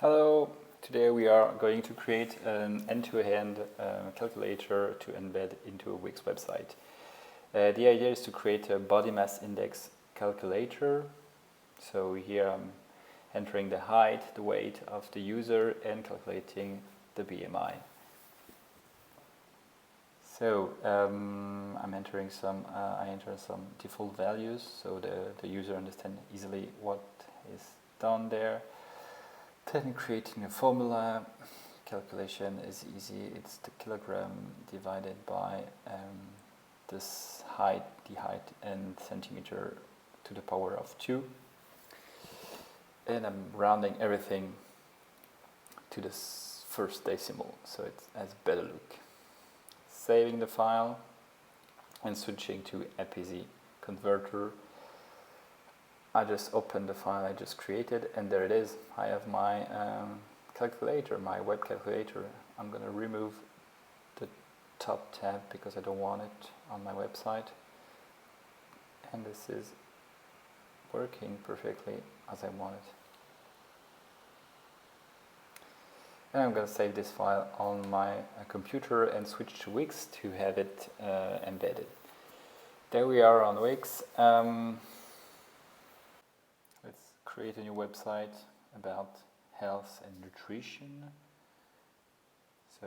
Hello, today we are going to create an end-to-end calculator to embed into a Wix website. The idea is to create a body mass index calculator. So here I'm entering the height, the weight of the user and calculating the BMI. So I'm entering I enter some default values so the user understands easily what is done there. Then creating a formula. Calculation is easy. It's the kilogram divided by the height and centimeter to the power of 2. And I'm rounding everything to the first decimal so it has a better look. Saving the file and switching to Appizy Converter. I just opened the file I just created and there it is. I have my calculator, my web calculator. I'm going to remove the top tab because I don't want it on my website. And this is working perfectly as I want it. And I'm going to save this file on my computer and switch to Wix to have it embedded. There we are on Wix. Let's create a new website about health and nutrition. So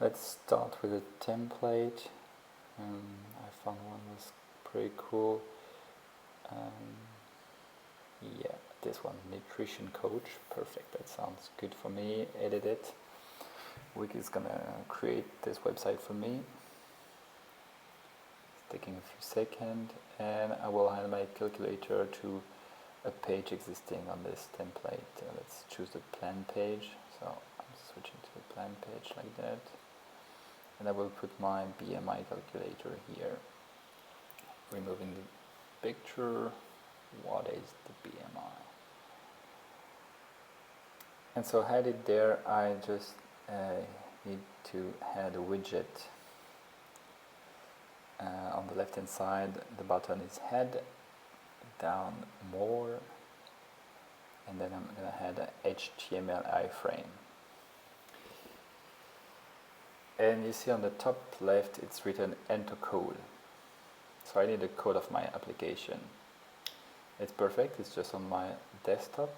let's start with a template. I found one was pretty cool. Yeah, this one, nutrition coach. Perfect, that sounds good for me. Edit it. Wix is gonna create this website for me. Taking a few seconds, and I will add my calculator to a page existing on this template. Let's choose the plan page. So I'm switching to the plan page like that, and I will put my BMI calculator here. Removing the picture. What is the BMI? And so I had it there. I just need to add a widget. On the left hand side the button is head, down more, and then I'm going to add a HTML iframe. And you see on the top left it's written enter code. So I need the code of my application. It's perfect, it's just on my desktop.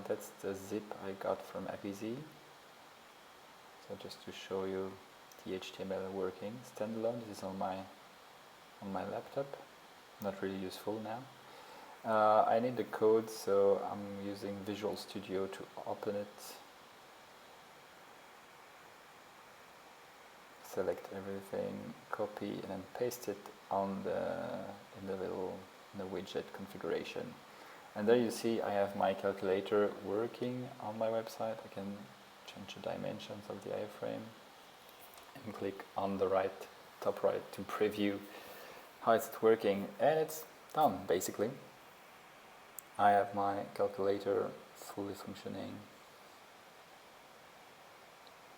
That's the zip I got from Appizy. So just to show you the HTML working. Standalone, this is on my laptop, not really useful now. I need the code, so I'm using Visual Studio to open it. Select everything, copy, and then paste it on in the widget configuration. And there you see I have my calculator working on my website. I can change the dimensions of the iframe and click on the top right to preview how it's working, and it's done basically. I have my calculator fully functioning.